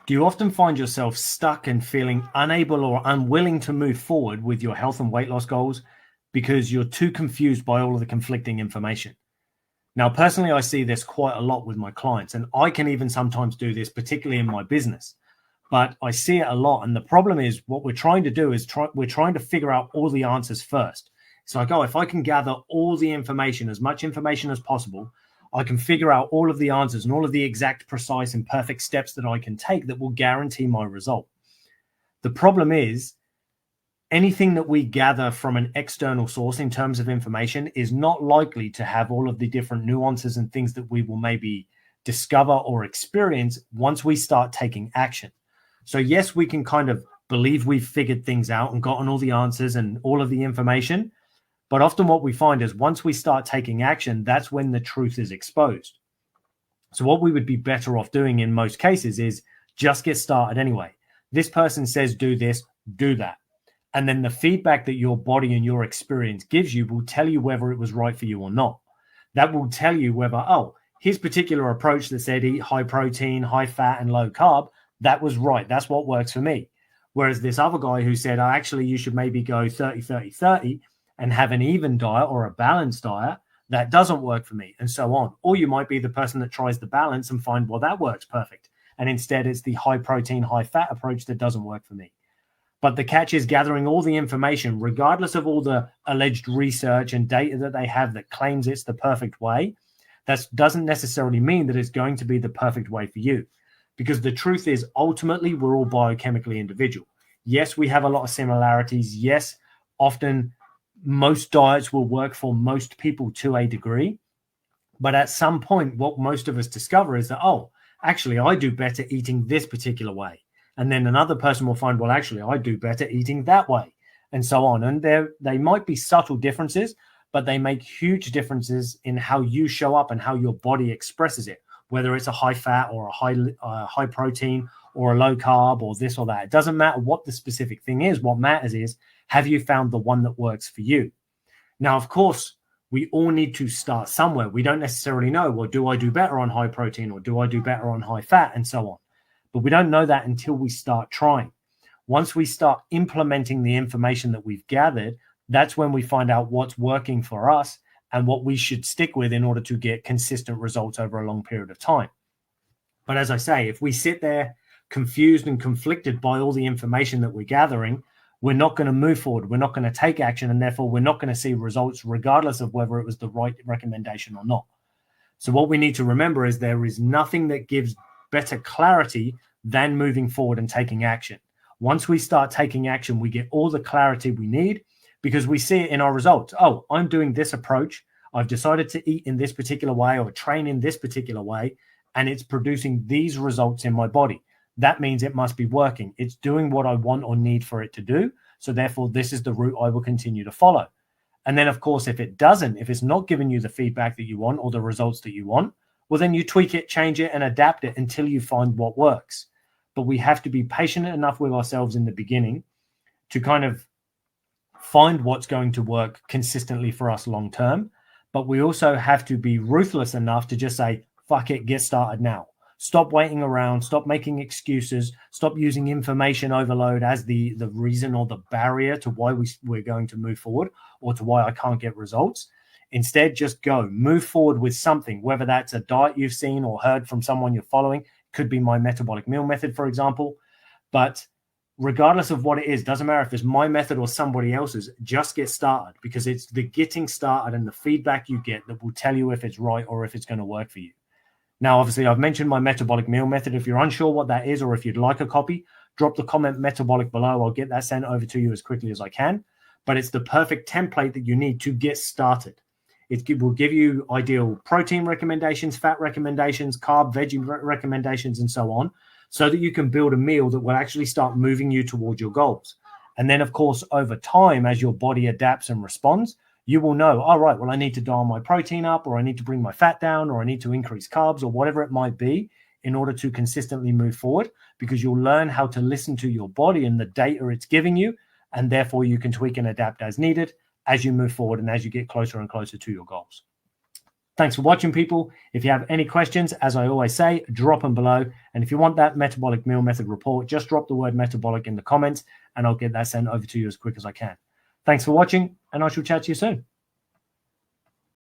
Do you often find yourself stuck and feeling unable or unwilling to move forward with your health and weight loss goals because you're too confused by all of the conflicting information? Now, personally, I see this quite a lot with my clients, and I can even sometimes do this, particularly in my business. But I see it a lot. And the problem is what we're trying to do is we're trying to figure out all the answers first. It's like, oh, if I can gather all the information, as much information as possible, I can figure out all of the answers and all of the exact, precise, and perfect steps that I can take that will guarantee my result. The problem is anything that we gather from an external source in terms of information is not likely to have all of the different nuances and things that we will maybe discover or experience once we start taking action. So yes, we can kind of believe we've figured things out and gotten all the answers and all of the information. But often what we find is once we start taking action, that's when the truth is exposed. So what we would be better off doing in most cases is just get started anyway. This person says, do this, do that. And then the feedback that your body and your experience gives you will tell you whether it was right for you or not. That will tell you whether, oh, his particular approach that said eat high protein, high fat, and low carb, that was right. That's what works for me. Whereas this other guy who said, oh, actually, you should maybe go 30, 30, 30 and have an even diet or a balanced diet, that doesn't work for me, and so on. Or you might be the person that tries the balance and find, well, that works perfect. And instead, it's the high protein, high fat approach that doesn't work for me. But the catch is gathering all the information, regardless of all the alleged research and data that they have that claims it's the perfect way. That doesn't necessarily mean that it's going to be the perfect way for you. Because the truth is, ultimately, we're all biochemically individual. Yes, we have a lot of similarities. Yes, often most diets will work for most people to a degree. But at some point, what most of us discover is that, oh, actually, I do better eating this particular way. And then another person will find, well, actually, I do better eating that way, and so on. And they might be subtle differences, but they make huge differences in how you show up and how your body expresses it, whether it's a high fat or a high protein or a low carb or this or that. It doesn't matter what the specific thing is. What matters is, have you found the one that works for you? Now, of course, we all need to start somewhere. We don't necessarily know, well, do I do better on high protein or do I do better on high fat, and so on. But we don't know that until we start trying. Once we start implementing the information that we've gathered, that's when we find out what's working for us and what we should stick with in order to get consistent results over a long period of time. But as I say, if we sit there confused and conflicted by all the information that we're gathering, we're not going to move forward. We're not going to take action, and therefore we're not going to see results regardless of whether it was the right recommendation or not. So what we need to remember is there is nothing that gives better clarity than moving forward and taking action. Once we start taking action, we get all the clarity we need because we see it in our results. Oh, I'm doing this approach. I've decided to eat in this particular way or train in this particular way, and it's producing these results in my body. That means it must be working. It's doing what I want or need for it to do. So therefore, this is the route I will continue to follow. And then, of course, if it doesn't, if it's not giving you the feedback that you want or the results that you want, well, then you tweak it, change it, and adapt it until you find what works. But we have to be patient enough with ourselves in the beginning to kind of find what's going to work consistently for us long term. But we also have to be ruthless enough to just say, fuck it, get started now. Stop waiting around, stop making excuses, stop using information overload as the reason or the barrier to why we're going to move forward or to why I can't get results. Instead, just go, move forward with something, whether that's a diet you've seen or heard from someone you're following. Could be my metabolic meal method, for example. But regardless of what it is, doesn't matter if it's my method or somebody else's, just get started, because it's the getting started and the feedback you get that will tell you if it's right or if it's going to work for you. Now, obviously, I've mentioned my metabolic meal method. If you're unsure what that is, or if you'd like a copy, drop the comment metabolic below. I'll get that sent over to you as quickly as I can. But it's the perfect template that you need to get started. It will give you ideal protein recommendations, fat recommendations, carb, veggie recommendations, and so on, so that you can build a meal that will actually start moving you towards your goals. And then, of course, over time, as your body adapts and responds, you will know, all right, well, I need to dial my protein up, or I need to bring my fat down, or I need to increase carbs, or whatever it might be, in order to consistently move forward, because you'll learn how to listen to your body and the data it's giving you, and therefore you can tweak and adapt as needed as you move forward and as you get closer and closer to your goals. Thanks for watching, people. If you have any questions, as I always say, drop them below. And if you want that metabolic meal method report, just drop the word metabolic in the comments and I'll get that sent over to you as quick as I can. Thanks for watching, and I shall chat to you soon.